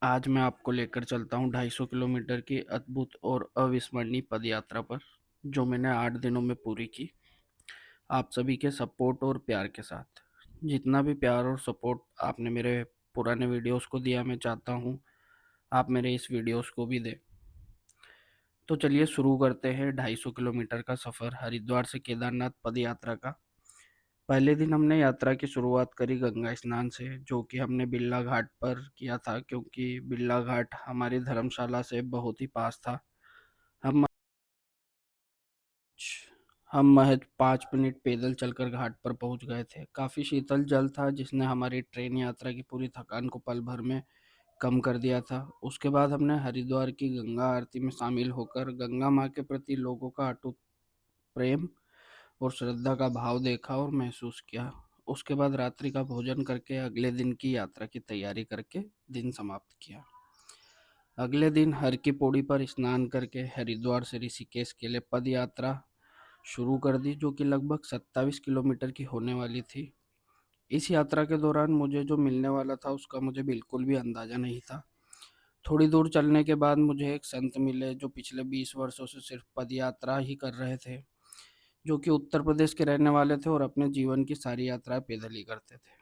आज मैं आपको लेकर चलता हूँ 250 किलोमीटर की अद्भुत और अविस्मरणीय पद यात्रा पर, जो मैंने 8 दिनों में पूरी की, आप सभी के सपोर्ट और प्यार के साथ। जितना भी प्यार और सपोर्ट आपने मेरे पुराने वीडियोस को दिया, मैं चाहता हूँ आप मेरे इस वीडियोस को भी दें। तो चलिए शुरू करते हैं 250 किलोमीटर का सफ़र हरिद्वार से केदारनाथ पद यात्रा का। पहले दिन हमने यात्रा की शुरुआत करी गंगा स्नान से, जो कि हमने बिल्ला घाट पर किया था, क्योंकि बिल्ला घाट हमारी धर्मशाला से बहुत ही पास था। हम हम महज 5 मिनट पैदल चलकर घाट पर पहुंच गए थे। काफ़ी शीतल जल था, जिसने हमारी ट्रेन यात्रा की पूरी थकान को पल भर में कम कर दिया था। उसके बाद हमने हरिद्वार की गंगा आरती में शामिल होकर गंगा माँ के प्रति लोगों का अटूट प्रेम और श्रद्धा का भाव देखा और महसूस किया। उसके बाद रात्रि का भोजन करके अगले दिन की यात्रा की तैयारी करके दिन समाप्त किया। अगले दिन हर की पौड़ी पर स्नान करके हरिद्वार से ऋषिकेश के लिए पद यात्रा शुरू कर दी, जो कि लगभग 27 किलोमीटर की होने वाली थी। इस यात्रा के दौरान मुझे जो मिलने वाला था उसका मुझे बिल्कुल भी अंदाजा नहीं था। थोड़ी दूर चलने के बाद मुझे एक संत मिले, जो पिछले 20 वर्षों से सिर्फ पद यात्रा ही कर रहे थे, जो कि उत्तर प्रदेश के रहने वाले थे और अपने जीवन की सारी यात्राएं पैदल ही करते थे।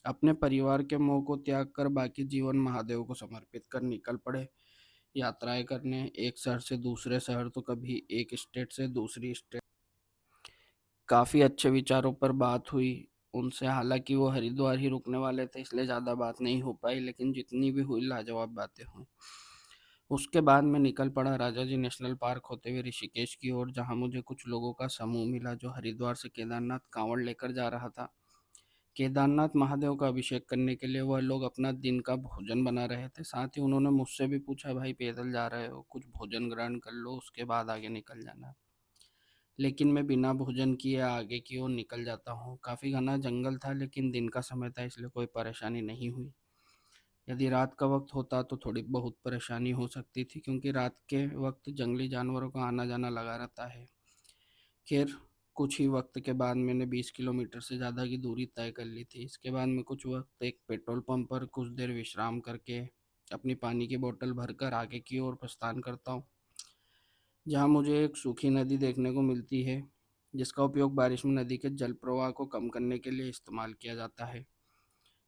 अपने परिवार के मोह को त्याग कर बाकी जीवन महादेव को समर्पित कर निकल पड़े यात्राएं करने, एक शहर से दूसरे शहर, तो कभी एक स्टेट से दूसरी स्टेट। काफ़ी अच्छे विचारों पर बात हुई उनसे। हालांकि वो हरिद्वार ही रुकने वाले थे, इसलिए ज़्यादा बात नहीं हो पाई, लेकिन जितनी भी हुई लाजवाब बातें हुई। उसके बाद मैं निकल पड़ा राजा जी नेशनल पार्क होते हुए ऋषिकेश की ओर, जहां मुझे कुछ लोगों का समूह मिला जो हरिद्वार से केदारनाथ कांवड़ लेकर जा रहा था। केदारनाथ महादेव का अभिषेक करने के लिए वह लोग अपना दिन का भोजन बना रहे थे। साथ ही उन्होंने मुझसे भी पूछा, भाई पैदल जा रहे हो, कुछ भोजन ग्रहण कर लो, उसके बाद आगे निकल जाना। लेकिन मैं बिना भोजन किए आगे की ओर निकल जाता हूँ। काफ़ी घना जंगल था, लेकिन दिन का समय था, इसलिए कोई परेशानी नहीं हुई। यदि रात का वक्त होता तो थोड़ी बहुत परेशानी हो सकती थी, क्योंकि रात के वक्त जंगली जानवरों का आना जाना लगा रहता है। खैर, कुछ ही वक्त के बाद मैंने 20 किलोमीटर से ज़्यादा की दूरी तय कर ली थी। इसके बाद मैं कुछ वक्त एक पेट्रोल पंप पर कुछ देर विश्राम करके अपनी पानी की बोतल भरकर आगे की ओर प्रस्थान करता हूँ, जहाँ मुझे एक सूखी नदी देखने को मिलती है, जिसका उपयोग बारिश में नदी के जल प्रवाह को कम करने के लिए इस्तेमाल किया जाता है,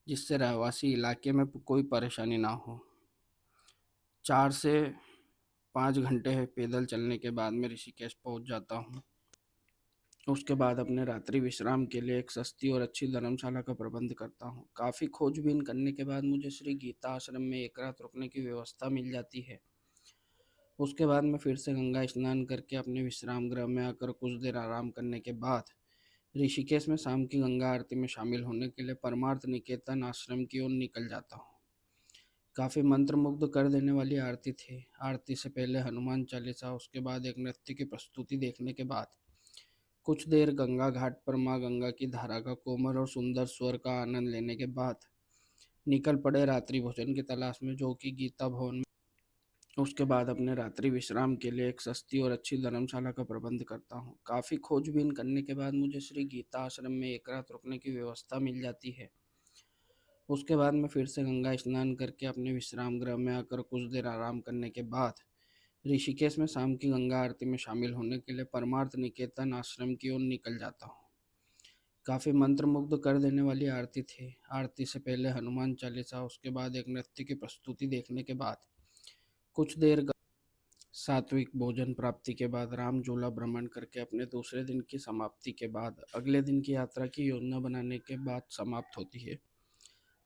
जिससे रहवासी इलाके में कोई परेशानी ना हो। 4 से 5 घंटे पैदल चलने के बाद मैं ऋषिकेश पहुंच जाता हूं। उसके बाद अपने रात्रि विश्राम के लिए एक सस्ती और अच्छी धर्मशाला का प्रबंध करता हूं। काफ़ी खोजबीन करने के बाद मुझे श्री गीता आश्रम में एक रात रुकने की व्यवस्था मिल जाती है। उसके बाद मैं फिर से गंगा स्नान करके अपने विश्राम गृह में आकर कुछ देर आराम करने के बाद ऋषिकेश में शाम की गंगा आरती में शामिल होने के लिए परमार्थ निकेतन आश्रम की ओर निकल जाता हूँ। काफ़ी मंत्रमुग्ध कर देने वाली आरती थी। आरती से पहले हनुमान चालीसा, उसके बाद एक नृत्य की प्रस्तुति देखने के बाद कुछ देर गंगा घाट पर माँ गंगा की धारा का कोमल और सुंदर स्वर का आनंद लेने के बाद निकल पड़े रात्रि भोजन की तलाश में, जो कि गीता भवन में। उसके बाद अपने रात्रि विश्राम के लिए एक सस्ती और अच्छी धर्मशाला का प्रबंध करता हूँ। काफ़ी खोजबीन करने के बाद मुझे श्री गीता आश्रम में एक रात रुकने की व्यवस्था मिल जाती है। उसके बाद मैं फिर से गंगा स्नान करके अपने विश्राम गृह में आकर कुछ देर आराम करने के बाद ऋषिकेश में शाम की गंगा आरती में शामिल होने के लिए परमार्थ निकेतन आश्रम की ओर निकल जाता हूँ। काफ़ी मंत्रमुग्ध कर देने वाली आरती थी। आरती से पहले हनुमान चालीसा, उसके बाद एक नृत्य की प्रस्तुति देखने के बाद कुछ देर सात्विक भोजन प्राप्ति के बाद राम झूला भ्रमण करके अपने दूसरे दिन की समाप्ति के बाद अगले दिन की यात्रा की योजना बनाने के बाद समाप्त होती है।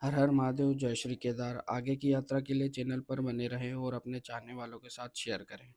हर हर महादेव, जय श्री केदार। आगे की यात्रा के लिए चैनल पर बने रहें और अपने चाहने वालों के साथ शेयर करें।